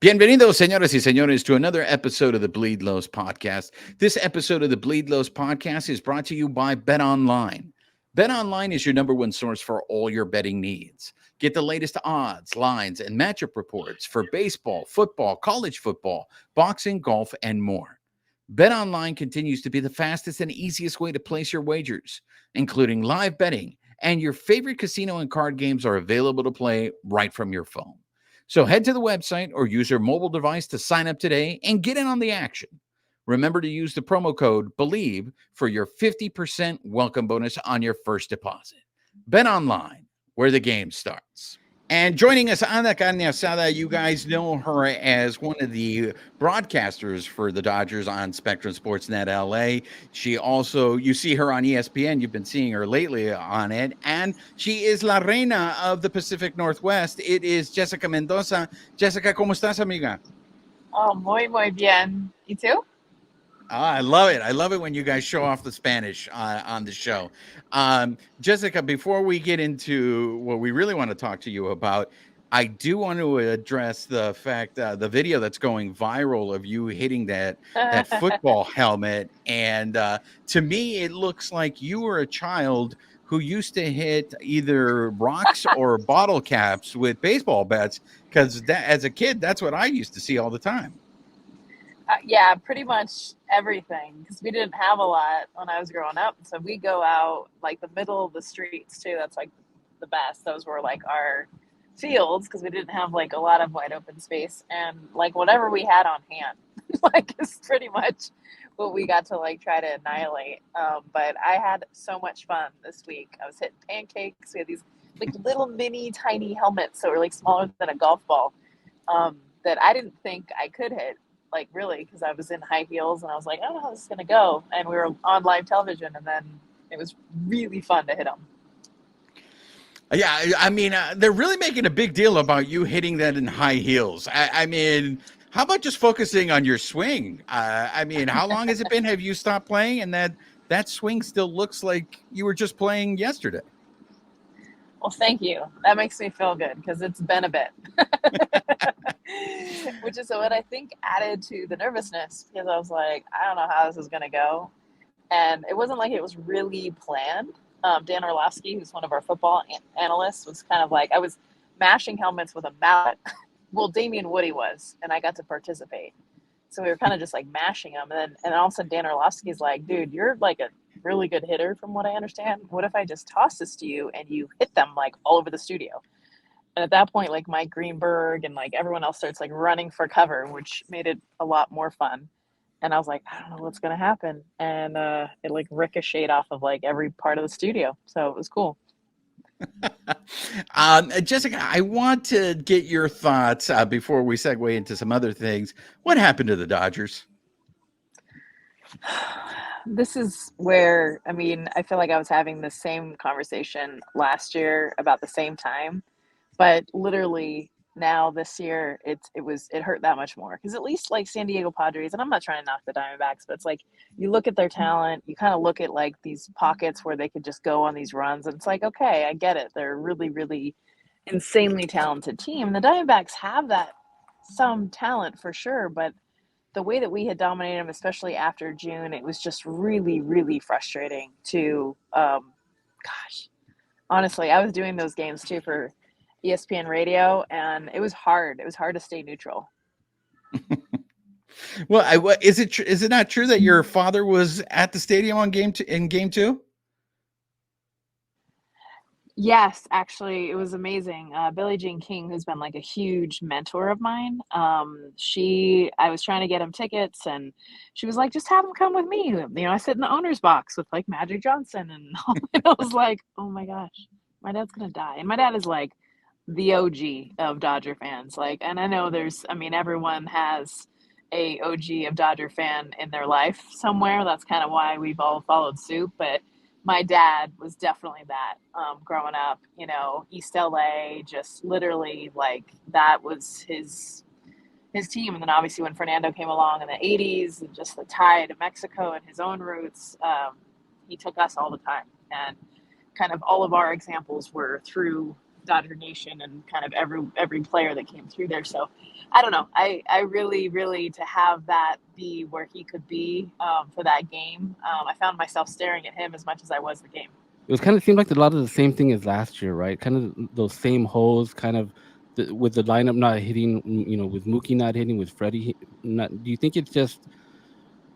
Bienvenidos, señoras y señores, to another episode of the Bleed Lows podcast. This episode of the Bleed Lows podcast is brought to you by Bet Online. Bet Online is your number one source for all your betting needs. Get the latest odds, lines, and matchup reports for baseball, football, college football, boxing, golf, and more. Bet Online continues to be the fastest and easiest way to place your wagers, including live betting, and your favorite casino and card games are available to play right from your phone. So head to the website or use your mobile device to sign up today and get in on the action. Remember to use the promo code BELIEVE for your 50% welcome bonus on your first deposit. Bet Online, where the game starts. And joining us on that carne asada, you guys know her as one of the broadcasters for the Dodgers on Spectrum Sportsnet LA. She also, you see her on ESPN. You've been seeing her lately on it. And she is la reina of the Pacific Northwest. It is Jessica Mendoza. Jessica, ¿cómo estás, amiga? Oh, muy bien. ¿Y tú? I love it. I love it when you guys show off the Spanish on the show. Jessica, before we get into what we really want to talk to you about, I do want to address the fact the video that's going viral of you hitting that football helmet, and to me, it looks like you were a child who used to hit either rocks or bottle caps with baseball bats, because as a kid, that's what I used to see all the time. Yeah, pretty much everything, because we didn't have a lot when I was growing up. So we go out like the middle of the streets too. That's like the best. Those were like our fields because we didn't have like a lot of wide open space, and like whatever we had on hand, like is pretty much what we got to like try to annihilate. But I had so much fun this week. I was hitting pancakes. We had these like little mini tiny helmets that were like smaller than a golf ball that I didn't think I could hit. Like really, because I was in high heels and I was like, I don't know how this is gonna go. And we were on live television, and then it was really fun to hit them. Yeah, I mean, they're really making a big deal about you hitting that in high heels. I mean, how about just focusing on your swing? I mean, how long has it been? Have you stopped playing, and that swing still looks like you were just playing yesterday? Well, thank you. That makes me feel good because it's been a bit. Which is what I think added to the nervousness, because I was like, I don't know how this is going to go. And it wasn't like it was really planned. Dan Orlovsky, who's one of our football analysts, was kind of like, I was mashing helmets with a mallet. Well, Damian Woody was, and I got to participate. So we were kind of just like mashing them. And all of a sudden Dan Orlovsky's like, dude, you're like a really good hitter from what I understand. What if I just toss this to you and you hit them like all over the studio? And at that point, like Mike Greenberg and like everyone else starts like running for cover, which made it a lot more fun. And I was like, I don't know what's going to happen. And it like ricocheted off of like every part of the studio. So it was cool. Jessica, I want to get your thoughts before we segue into some other things. What happened to the Dodgers? This is where, I mean, I feel like I was having the same conversation last year about the same time. But literally now this year, it hurt that much more, because at least like San Diego Padres, and I'm not trying to knock the Diamondbacks, but it's like you look at their talent, you kind of look at like these pockets where they could just go on these runs, and it's like, okay, I get it. They're a really, really insanely talented team. And the Diamondbacks have that some talent for sure, but the way that we had dominated them, especially after June, it was just really, really frustrating to, gosh, honestly, I was doing those games too for ESPN radio, and it was hard. It was hard to stay neutral. Well, is it not true that your father was at the stadium on game two? Yes, actually, it was amazing. Billie Jean King, who's been like a huge mentor of mine, I was trying to get him tickets, and she was like, just have him come with me. You know, I sit in the owner's box with like Magic Johnson, and I was like, oh my gosh, my dad's gonna die. And my dad is like the OG of Dodger fans. Like, and I know everyone has a OG of Dodger fan in their life somewhere. That's kind of why we've all followed suit. But my dad was definitely that growing up, you know, East LA, just literally like that was his team. And then obviously when Fernando came along in the 80s, and just the tie to Mexico and his own roots, he took us all the time. And kind of all of our examples were through Dodger Nation and kind of every player that came through there. So I don't know. I really to have that be where he could be for that game. I found myself staring at him as much as I was the game. It was kind of seemed like a lot of the same thing as last year, right? Kind of those same holes, kind of with the lineup not hitting, with Mookie not hitting, with Freddie not. Do you think it's just,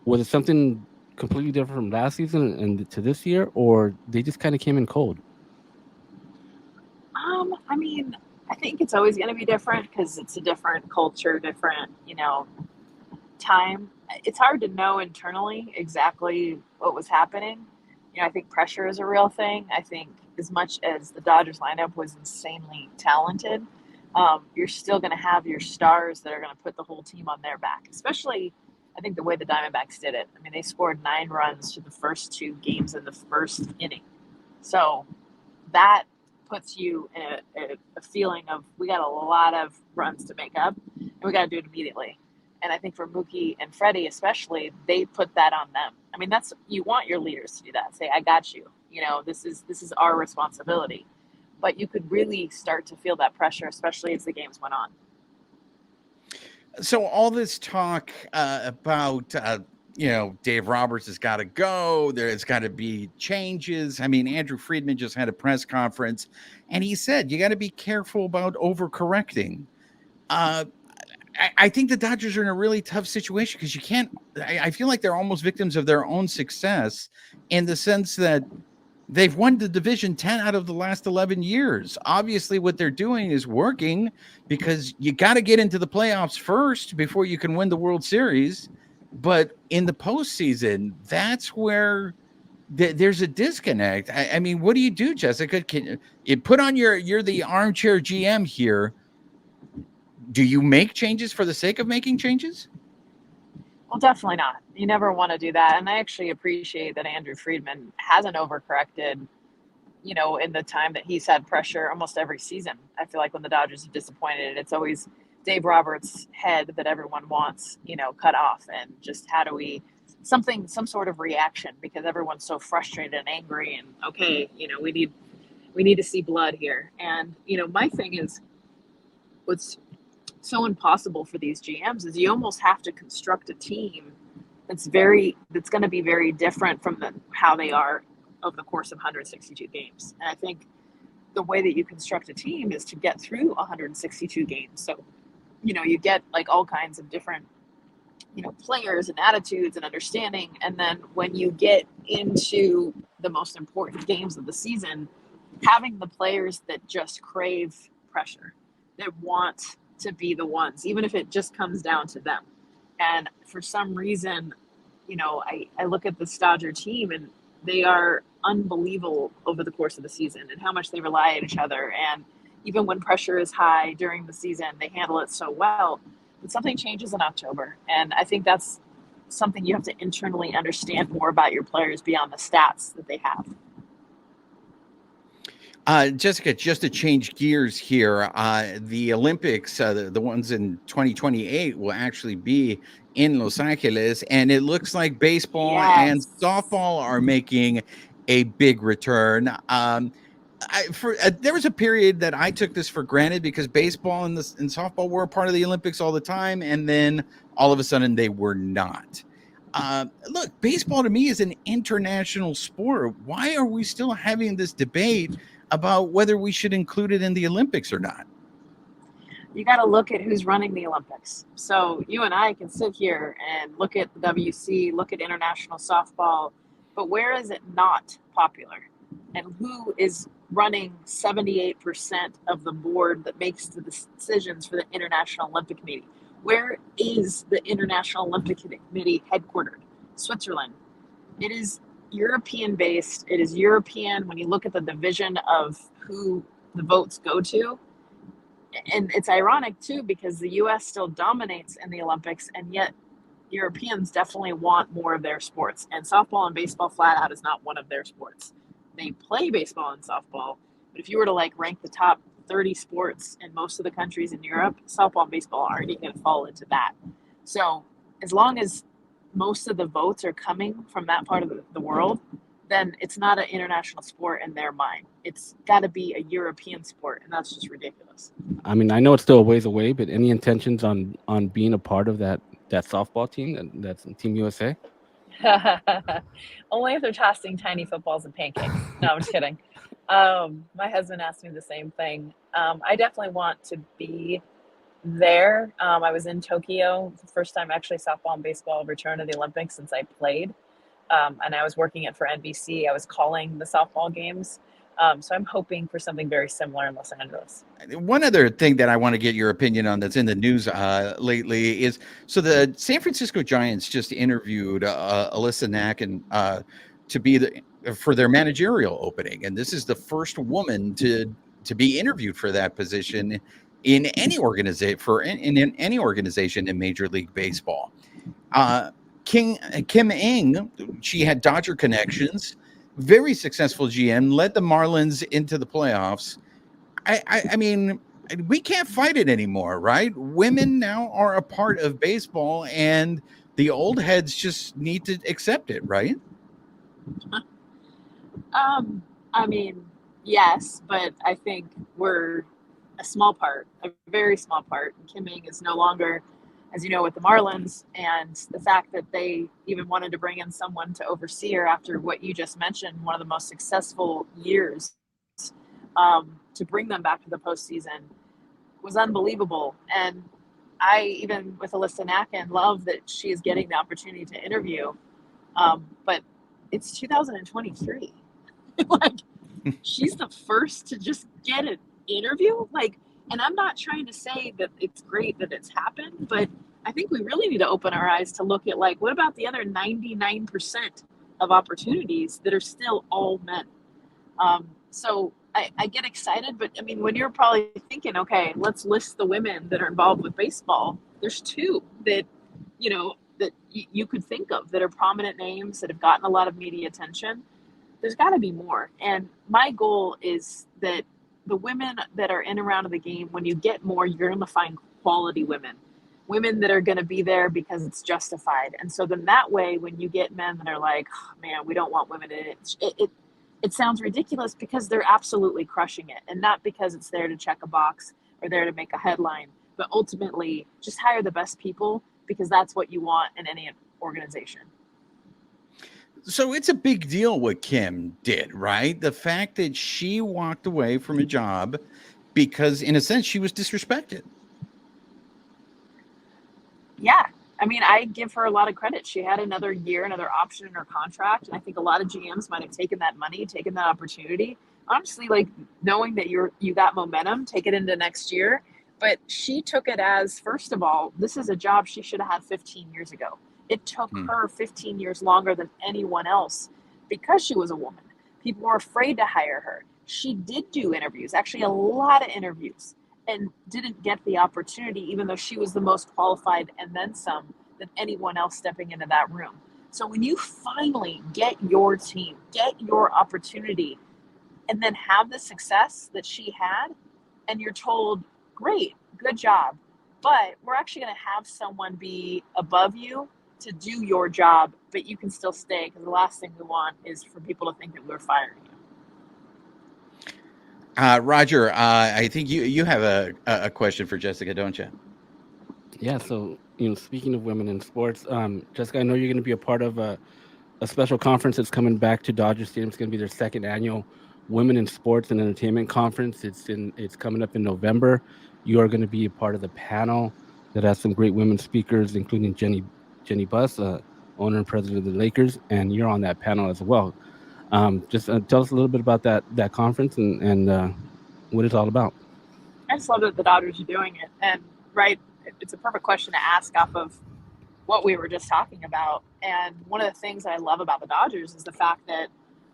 was it something completely different from last season and to this year, or they just kind of came in cold? I mean, I think it's always going to be different because it's a different culture, different, time. It's hard to know internally exactly what was happening. I think pressure is a real thing. I think as much as the Dodgers lineup was insanely talented, you're still going to have your stars that are going to put the whole team on their back, especially I think the way the Diamondbacks did it. I mean, they scored 9 runs to the first 2 games in the first inning. So that puts you in a feeling of we got a lot of runs to make up and we got to do it immediately. And I think for Mookie and Freddie especially, they put that on them. I mean, you want your leaders to do that. Say, I got you. This is our responsibility. But you could really start to feel that pressure, especially as the games went on. So all this talk about, Dave Roberts has got to go. There's got to be changes. I mean, Andrew Friedman just had a press conference, and he said, you got to be careful about overcorrecting. I think the Dodgers are in a really tough situation because you can't. I feel like they're almost victims of their own success in the sense that they've won the division 10 out of the last 11 years. Obviously, what they're doing is working because you got to get into the playoffs first before you can win the World Series. But in the postseason, that's where there's a disconnect. I mean, what do you do, Jessica? Can you put on you're the armchair GM here? Do you make changes for the sake of making changes? Well, definitely not. You never want to do that. And I actually appreciate that Andrew Friedman hasn't overcorrected, in the time that he's had pressure almost every season. I feel like when the Dodgers are disappointed, it's always Dave Roberts' head that everyone wants, cut off. And just how do we, some sort of reaction because everyone's so frustrated and angry and okay, we need to see blood here. And, my thing is what's so impossible for these GMs is you almost have to construct a team that's going to be very different from how they are over the course of 162 games. And I think the way that you construct a team is to get through 162 games. So, you get like all kinds of different, players and attitudes and understanding. And then when you get into the most important games of the season, having the players that just crave pressure, that want to be the ones, even if it just comes down to them. And for some reason, I look at this Dodger team and they are unbelievable over the course of the season and how much they rely on each other. And even when pressure is high during the season, they handle it so well. But something changes in October. And I think that's something you have to internally understand more about your players beyond the stats that they have. Jessica, just to change gears here, the Olympics, the ones in 2028 will actually be in Los Angeles, and it looks like baseball and softball are making a big return. There was a period that I took this for granted because baseball and softball were a part of the Olympics all the time, and then all of a sudden they were not. Look, baseball to me is an international sport. Why are we still having this debate about whether we should include it in the Olympics or not? You got to look at who's running the Olympics. So you and I can sit here and look at the WC, look at international softball, but where is it not popular? And who is running 78% of the board that makes the decisions for the International Olympic Committee? Where is the International Olympic Committee headquartered? Switzerland. It is European based. It is European when you look at the division of who the votes go to. And it's ironic too, because the US still dominates in the Olympics, and yet Europeans definitely want more of their sports. And softball and baseball flat out is not one of their sports. They play baseball and softball, but if you were to rank the top 30 sports in most of the countries in Europe, softball and baseball aren't even going to fall into that. So as long as most of the votes are coming from that part of the world, then it's not an international sport in their mind. It's got to be a European sport, and that's just ridiculous. I mean, I know it's still a ways away, but any intentions on being a part of that softball team that's Team USA? Only if they're tossing tiny footballs and pancakes. No, I'm just kidding. My husband asked me the same thing. I definitely want to be there. I was in Tokyo, the first time actually softball and baseball return to the Olympics since I played. And I was working it for NBC. I was calling the softball games. So I'm hoping for something very similar in Los Angeles. One other thing that I want to get your opinion on that's in the news lately is, so the San Francisco Giants just interviewed Alyssa Nakken to be for their managerial opening. And this is the first woman to be interviewed for that position in any organization in any organization in Major League Baseball. Kim Ng, she had Dodger connections, very successful GM, led the Marlins into the playoffs. I mean, we can't fight it anymore, right? Women now are a part of baseball, and the old heads just need to accept it, right? I mean, yes, but I think we're a small part, a very small part. Kim Ng is no longer, as you know, with the Marlins, and the fact that they even wanted to bring in someone to oversee her after what you just mentioned, one of the most successful years, to bring them back to the postseason was unbelievable. And I, even with Alyssa Nakken, love that she is getting the opportunity to interview. But it's 2023. Like, she's the first to just get an interview. Like, and I'm not trying to say that it's great that it's happened, but I think we really need to open our eyes to look at, like, what about the other 99% of opportunities that are still all men? So I get excited, but I mean, when you're probably thinking, okay, let's list the women that are involved with baseball, there's two that, you know, that you could think of that are prominent names that have gotten a lot of media attention. There's got to be more. And my goal is that the women that are in and around the game, when you get more, you're going to find quality women that are going to be there because it's justified. And so then that way, when you get men that are like, oh, man, we don't want women in it, it sounds ridiculous because they're absolutely crushing it. And not because it's there to check a box or there to make a headline, but ultimately just hire the best people, because that's what you want in any organization. So it's a big deal what Kim did, right? The fact that she walked away from a job because, in a sense, she was disrespected. Yeah. I mean, I give her a lot of credit. She had another year, another option in her contract. And I think a lot of GMs might have taken that money, taken that opportunity. Honestly, like, knowing that you got momentum, take it into next year. But she took it as, first of all, this is a job she should have had 15 years ago. It took her 15 years longer than anyone else because she was a woman. People were afraid to hire her. She did do interviews, actually a lot of interviews, and didn't get the opportunity, even though she was the most qualified and then some than anyone else stepping into that room. So when you finally get your team, get your opportunity, and then have the success that she had, and you're told, great, good job, but we're actually going to have someone be above you to do your job, but you can still stay, because the last thing we want is for people to think that we're firing you. Roger, I think you have a question for Jessica, don't you? Yeah. So, speaking of women in sports, Jessica, I know you're going to be a part of a special conference that's coming back to Dodger Stadium. It's going to be their second annual Women in Sports and Entertainment Conference. It's coming up in November. You are going to be a part of the panel that has some great women speakers, including Jenny Buss, owner and president of the Lakers, and you're on that panel as well. Just tell us a little bit about that conference and what it's all about. I just love that the Dodgers are doing it. And right, it's a perfect question to ask off of what we were just talking about. And one of the things that I love about the Dodgers is the fact that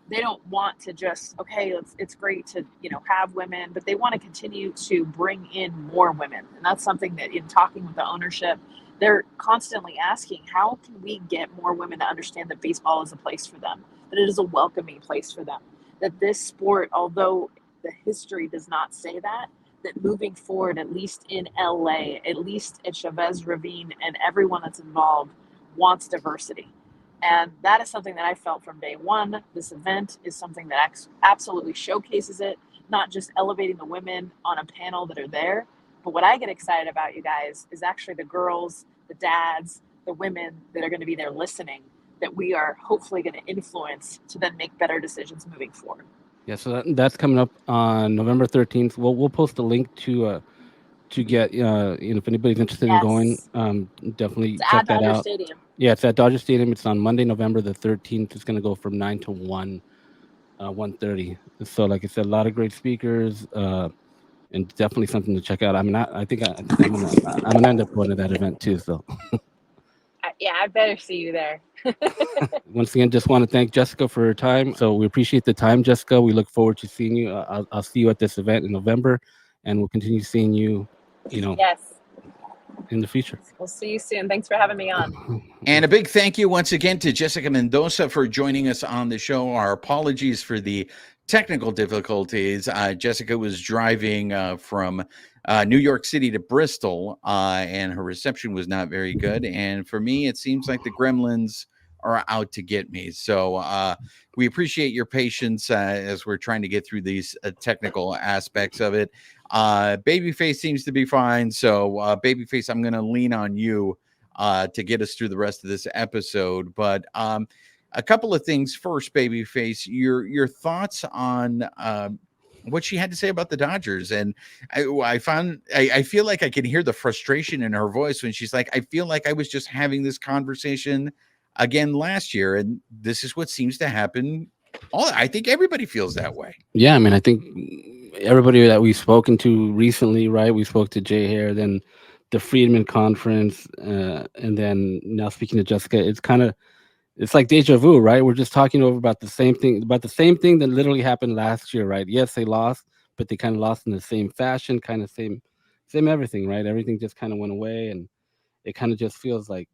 they don't want to just, okay, it's great to, have women, but they want to continue to bring in more women. And that's something that, in talking with the ownership, they're constantly asking, how can we get more women to understand that baseball is a place for them, that it is a welcoming place for them, that this sport, although the history does not say that moving forward, at least in LA, at least at Chavez Ravine, and everyone that's involved wants diversity. And that is something that I felt from day one. This event is something that absolutely showcases it, not just elevating the women on a panel that are there. But what I get excited about, you guys, is actually the girls, the dads, the women that are going to be there listening, that we are hopefully going to influence to then make better decisions moving forward. Yeah, so that's coming up on November 13th. We'll post a link to get if anybody's interested in going, definitely It's check at that Dodger out. Stadium. Yeah, it's at Dodger Stadium. It's on Monday, November the 13th. It's going to go from 9 to 1:30. So, like I said, a lot of great speakers, and definitely something to check out. I mean, I think I'm gonna end up going to that event too. So, Yeah, I better see you there. once again, just want to thank Jessica for her time. So we appreciate the time, Jessica. We look forward to seeing you. I'll see you at this event in November, and we'll continue seeing you. Yes. In the future. We'll see you soon. Thanks for having me on. And a big thank you once again to Jessica Mendoza for joining us on the show. Our apologies for the technical difficulties. Jessica was driving from New York City to Bristol, and her reception was not very good. And for me, it seems like the gremlins are out to get me. So we appreciate your patience as we're trying to get through these technical aspects of it. Babyface seems to be fine. So Babyface, I'm going to lean on you to get us through the rest of this episode. But a couple of things first, Babyface, your thoughts on what she had to say about the Dodgers. And I feel like I can hear the frustration in her voice when she's like, I feel like I was just having this conversation again last year, and this is what seems to happen. I think everybody feels that way. Yeah, I mean, I think everybody that we've spoken to recently, right? We spoke to Jay Hare, then the Friedman conference, and then now speaking to Jessica. It's like deja vu, right? We're just talking over about the same thing that literally happened last year, right? Yes, they lost, but they kind of lost in the same fashion, kind of same everything, right? Everything just kind of went away, and it kind of just feels like,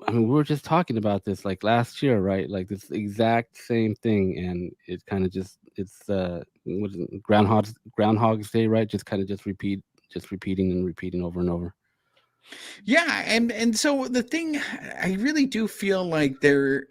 I mean, we were just talking about this like last year, right? Like this exact same thing, and it kind of it's what is it, Groundhog's Day, right? Just kind of repeating and repeating over and over. Yeah, and so the thing, I really do feel like they're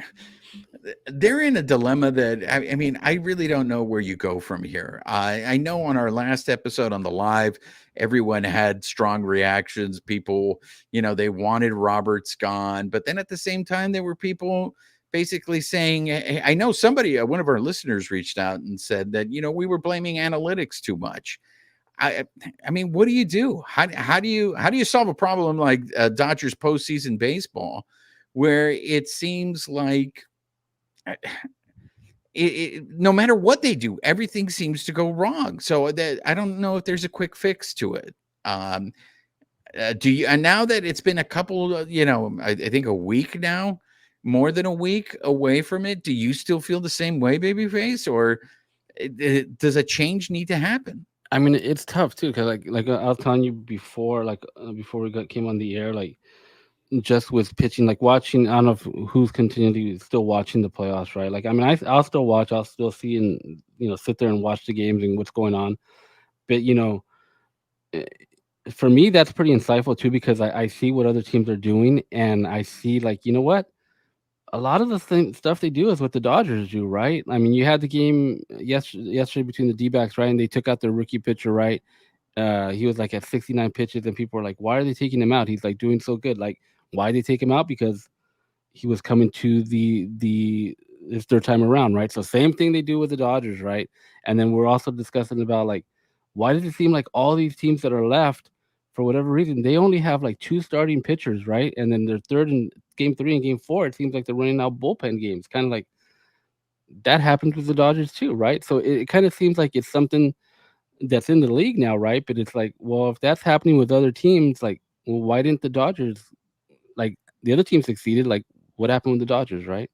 in a dilemma that I mean, I really don't know where you go from here. I know on our last episode on the live, everyone had strong reactions. People, they wanted Roberts gone, but then at the same time, there were people basically saying, I know somebody, one of our listeners reached out and said that, we were blaming analytics too much. I mean, what do you do? How do you solve a problem like Dodgers postseason baseball, where it seems like no matter what they do, everything seems to go wrong. So that I don't know if there's a quick fix to it. Do you? And now that it's been a couple, I think a week now, more than a week away from it, do you still feel the same way, Babyface, or does a change need to happen? I mean, it's tough too, because like I was telling you before, before we came on the air, like just with pitching, like watching. I don't know who's continually still watching the playoffs, right? Like, I mean, I'll still watch, I'll still see, and sit there and watch the games and what's going on. But for me, that's pretty insightful too, because I see what other teams are doing, and I see, like, what a lot of the stuff they do is what the Dodgers do, right? I mean, you had the game yesterday between the D-backs, right? And they took out their rookie pitcher, right? He was like at 69 pitches, and people were like, why are they taking him out? He's like doing so good. Like, why they take him out? Because he was coming to his third time around, right? So same thing they do with the Dodgers, right? And then we're also discussing about, like, why does it seem like all these teams that are left, for whatever reason, they only have like 2 starting pitchers, right? And then their third in game 3 and game 4, it seems like they're running out bullpen games. Kind of like that happens with the Dodgers too, right? So it kind of seems like it's something that's in the league now, right? But it's like, well, if that's happening with other teams, like, well, why didn't the Dodgers, like, the other team succeeded? Like, what happened with the Dodgers, right?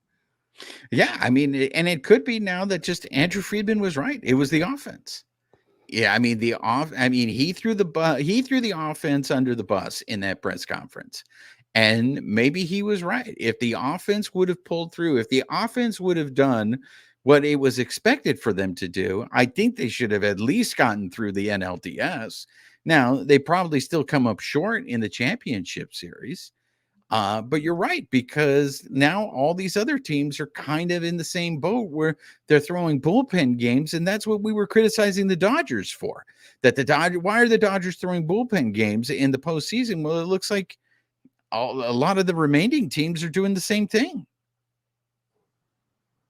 Yeah, I mean, and it could be now that just Andrew Friedman was right. It was the offense. Yeah, I mean he threw the offense under the bus in that press conference. And maybe he was right. If the offense would have pulled through, if the offense would have done what it was expected for them to do, I think they should have at least gotten through the NLDS. Now, they probably still come up short in the championship series. But you're right, because now all these other teams are kind of in the same boat where they're throwing bullpen games, and that's what we were criticizing the Dodgers for. That why are the Dodgers throwing bullpen games in the postseason? Well, it looks like a lot of the remaining teams are doing the same thing.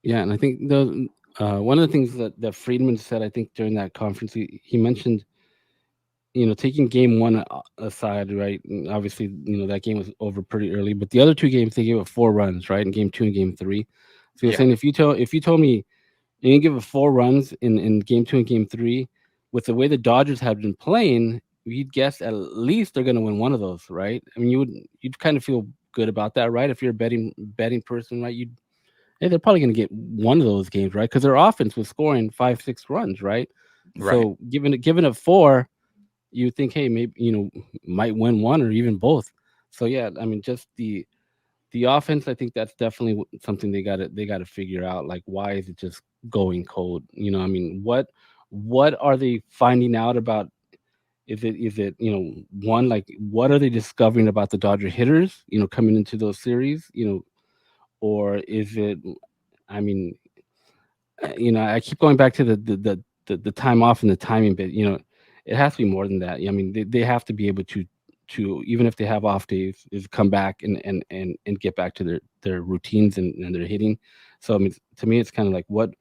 Yeah, and I think one of the things that Friedman said, I think during that conference, he mentioned, taking game one aside, right? And obviously, that game was over pretty early, but the other two games they gave it 4 runs, right? In game 2 and game 3. So he was saying, if you told me you give it 4 runs in game 2 and game 3, with the way the Dodgers have been playing, you'd guess at least they're going to win one of those, right? I mean, you'd kind of feel good about that, right? If you're a betting person, right? Hey, they're probably going to get one of those games, right? Because their offense was scoring 5-6 runs, right? Right. So given it 4, you think, hey, maybe might win one or even both. So yeah, I mean, just the offense, I think that's definitely something they got to figure out. Like, why is it just going cold? I mean, what are they finding out about? Is it one, like, what are they discovering about the Dodger hitters? Coming into those series, or is it? I mean, I keep going back to the time off and the timing bit. It has to be more than that. I mean, they have to be able to even if they have off days, is come back and get back to their routines and their hitting. So I mean, to me, it's kind of like what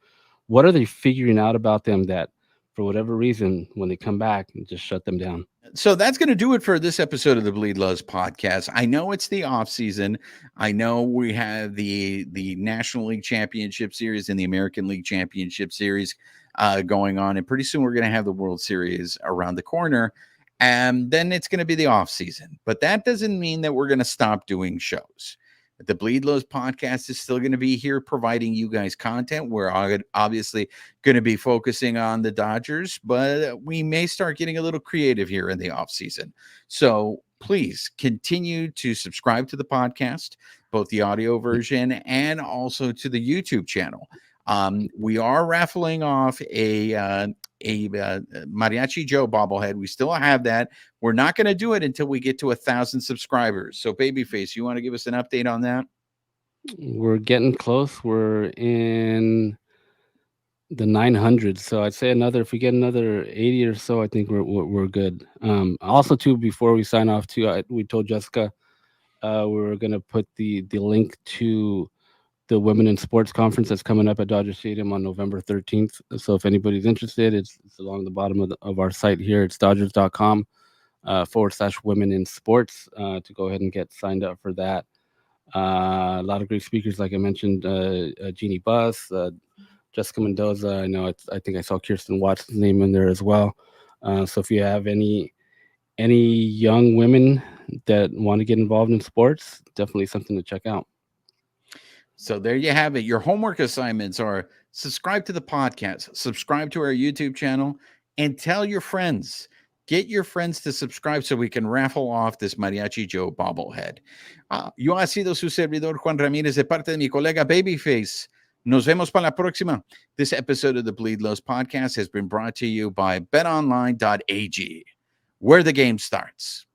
are they figuring out about them that for whatever reason when they come back and just shut them down. So that's going to do it for this episode of the Bleed Lows podcast. I know it's the off season. I know we have the National League Championship Series and the American League Championship Series going on, and pretty soon we're going to have the World Series around the corner, and then it's going to be the off season. But that doesn't mean that we're going to stop doing shows. The Bleed Lows podcast is still going to be here providing you guys content. We're obviously going to be focusing on the Dodgers, but we may start getting a little creative here in the offseason. So please continue to subscribe to the podcast, both the audio version and also to the YouTube channel. We are raffling off a Mariachi Joe bobblehead. We still have that. We're not going to do it until we get to 1,000 subscribers. So Babyface, you want to give us an update on that? We're getting close. We're in the 900. So I'd say if we get another 80 or so, I think we're good. Also too, before we sign off too, we told Jessica we were going to put the link to the Women in Sports Conference that's coming up at Dodger Stadium on November 13th. So if anybody's interested, it's along the bottom of our site here. It's dodgers.com /women in sports to go ahead and get signed up for that. A lot of great speakers, like I mentioned, Jeannie Buss, Jessica Mendoza. I think I saw Kirsten Watson's name in there as well. So if you have any young women that want to get involved in sports, definitely something to check out. So there you have it. Your homework assignments are subscribe to the podcast, subscribe to our YouTube channel, and tell your friends. Get your friends to subscribe so we can raffle off this Mariachi Joe bobblehead. Yo ha sido su servidor Juan Ramírez de parte de mi colega Babyface. Nos vemos para la próxima. This episode of the Bleed Lows podcast has been brought to you by betonline.ag, where the game starts.